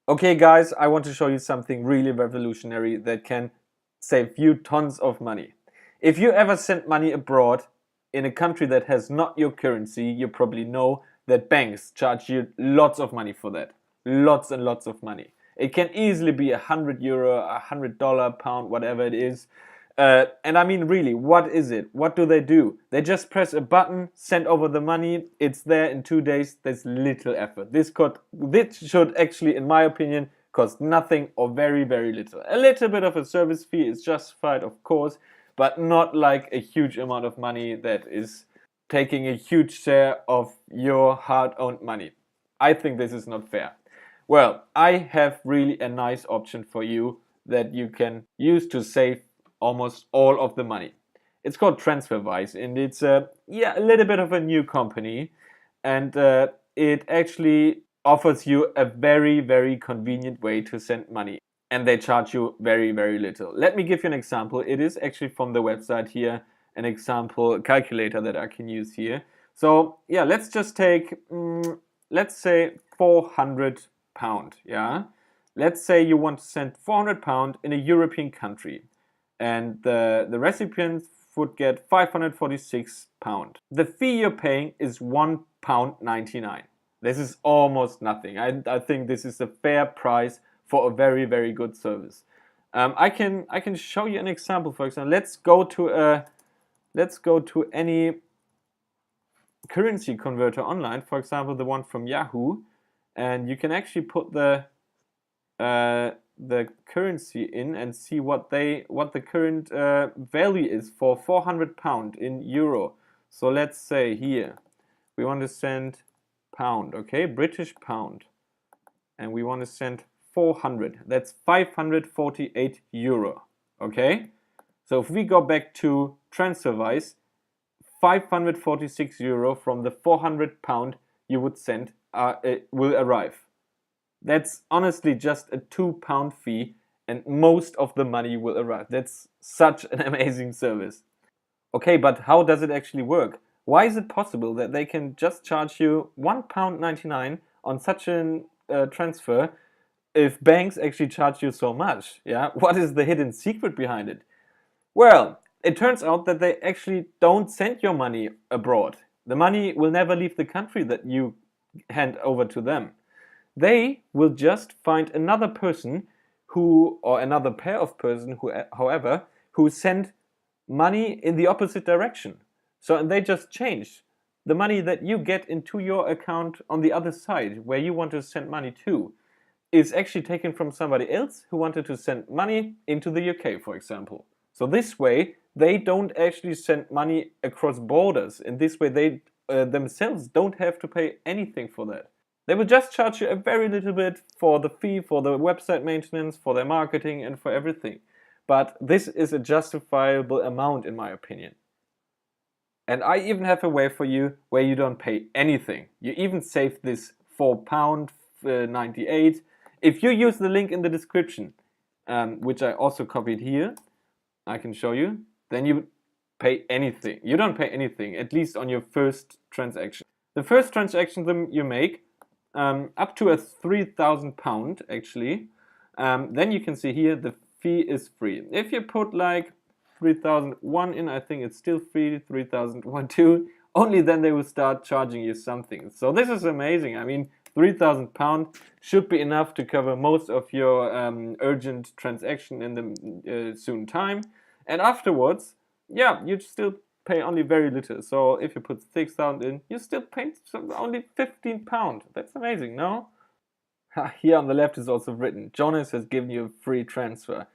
Okay guys, I want to show you something really revolutionary that can save you tons of money. If you ever send money abroad in a country that has not your currency, you probably know that banks charge you lots of money for that. Lots and lots of money. It can easily be €100, $100, pound, whatever it is. And I mean, really, what is it? What do? They just press a button, send over the money, it's there in 2 days. There's little effort. This should actually, in my opinion, cost nothing or very, very little. A little bit of a service fee is justified, of course, but not like a huge amount of money that is taking a huge share of your hard-earned money. I think this is not fair. Well, I have really a nice option for you that you can use to save almost all of the money. It's called Transferwise, and it's a little bit of a new company, and it actually offers you a very, very convenient way to send money, and they charge you very, very little. Let me give you an example. It is actually from the website here, an example calculator that I can use here. So yeah, let's just take let's say £400. Yeah, let's say you want to send £400 in a European country, and the recipient would get £546. The fee you're paying is £1.99. This is almost nothing. I think this is a fair price for a very, very good service. I can show you an example. For example, let's go to any currency converter online. For example, the one from Yahoo, and you can actually put the currency in and see what the current value is for £400 in euro. So let's say here we want to send pound, okay, British pound, and we want to send 400. That's 548 euro. Okay, so if we go back to Transferwise, 546 euro from the £400 you would send will arrive. That's honestly just a £2 fee, and most of the money will arrive. That's such an amazing service. Okay, but how does it actually work? Why is it possible that they can just charge you £1.99 on such a transfer if banks actually charge you so much? Yeah, what is the hidden secret behind it? Well, it turns out that they actually don't send your money abroad. The money will never leave the country that you hand over to them. They will just find another person or another pair of person who send money in the opposite direction. So, and they just change the money that you get into your account on the other side, where you want to send money to, is actually taken from somebody else who wanted to send money into the UK, for example. So this way, they don't actually send money across borders. In this way, they themselves don't have to pay anything for that. They will just charge you a very little bit for the fee, for the website maintenance, for their marketing, and for everything. But this is a justifiable amount, in my opinion. And I even have a way for you where you don't pay anything. You even save this £4.98. If you use the link in the description, which I also copied here, I can show you, then you pay anything. You don't pay anything, at least on your first transaction. The first transaction you make, up to a £3,000 actually, then you can see here the fee is free. If you put like 3001 in, I think it's still free, 3001 too, only then they will start charging you something. So this is amazing. I mean, £3,000 should be enough to cover most of your urgent transaction in the soon time. And afterwards, yeah, you still pay only very little. So if you put 6,000 in, you still pay only £15. That's amazing, no? Here on the left is also written, Jonas has given you a free transfer.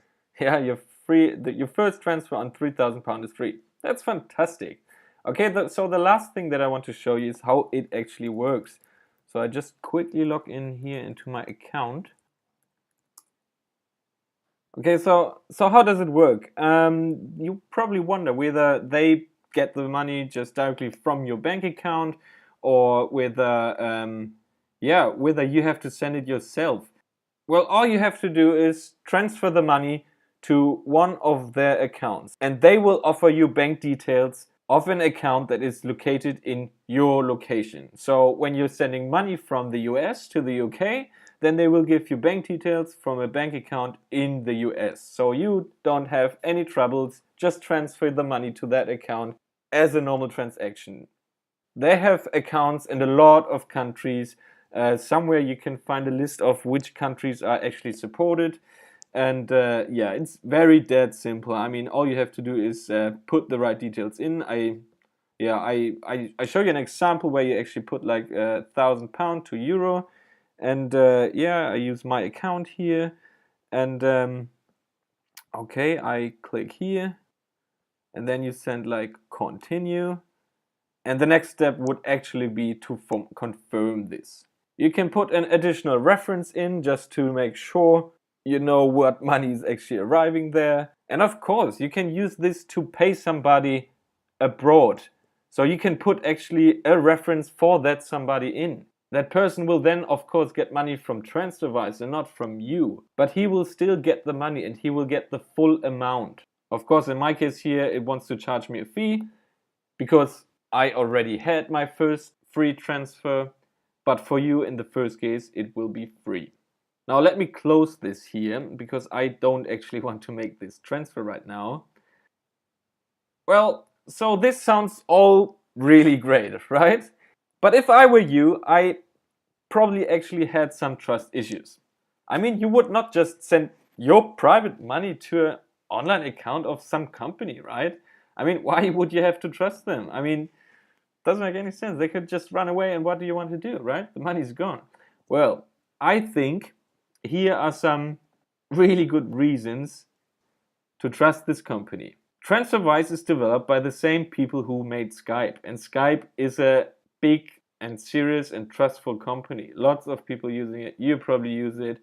Yeah, your first transfer on £3,000 is free. That's fantastic. Okay, so the last thing that I want to show you is how it actually works. So I just quickly log in here into my account. Okay, so how does it work? You probably wonder whether they get the money just directly from your bank account, or whether you have to send it yourself. Well, all you have to do is transfer the money to one of their accounts, and they will offer you bank details of an account that is located in your location. So when you're sending money from the US to the UK, then they will give you bank details from a bank account in the US. So you don't have any troubles, just transfer the money to that account as a normal transaction. They have accounts in a lot of countries. Somewhere you can find a list of which countries are actually supported. And yeah, it's very dead simple. I mean, all you have to do is put the right details in. I show you an example where you actually put like £1,000 to euro. And yeah, I use my account here. And okay, I click here. And then you send like continue. And the next step would actually be to confirm this. You can put an additional reference in just to make sure you know what money is actually arriving there. And of course, you can use this to pay somebody abroad. So you can put actually a reference for that somebody in. That person will then, of course, get money from Transferwise and not from you. But he will still get the money and he will get the full amount. Of course, in my case here, it wants to charge me a fee because I already had my first free transfer, but for you in the first case it will be free. Now let me close this here because I don't actually want to make this transfer right now. Well, so this sounds all really great, right? But if I were you, I probably actually had some trust issues. I mean, you would not just send your private money to an online account of some company, right? I mean, why would you have to trust them? I mean, doesn't make any sense. They could just run away, and what do you want to do, right? The money's gone. Well, I think here are some really good reasons to trust this company. Transferwise is developed by the same people who made Skype, and Skype is a big and serious and trustful company. Lots of people using it. You probably use it.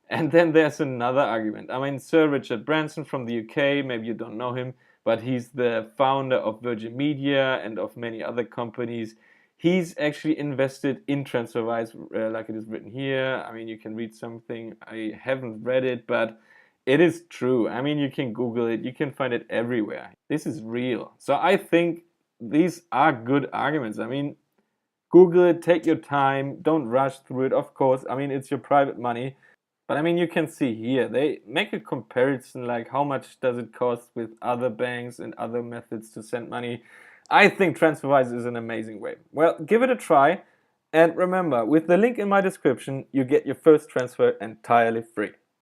And then there's another argument. I mean, Sir Richard Branson from the UK, maybe you don't know him, but he's the founder of Virgin Media and of many other companies. He's actually invested in Transferwise, like it is written here. I mean, you can read something. I haven't read it, but it is true. I mean, you can Google it. You can find it everywhere. This is real. So I think these are good arguments. I mean, Google it, take your time, don't rush through it, of course. I mean, it's your private money. But I mean, you can see here, they make a comparison like how much does it cost with other banks and other methods to send money. I think Transferwise is an amazing way. Well, give it a try. And remember, with the link in my description, you get your first transfer entirely free.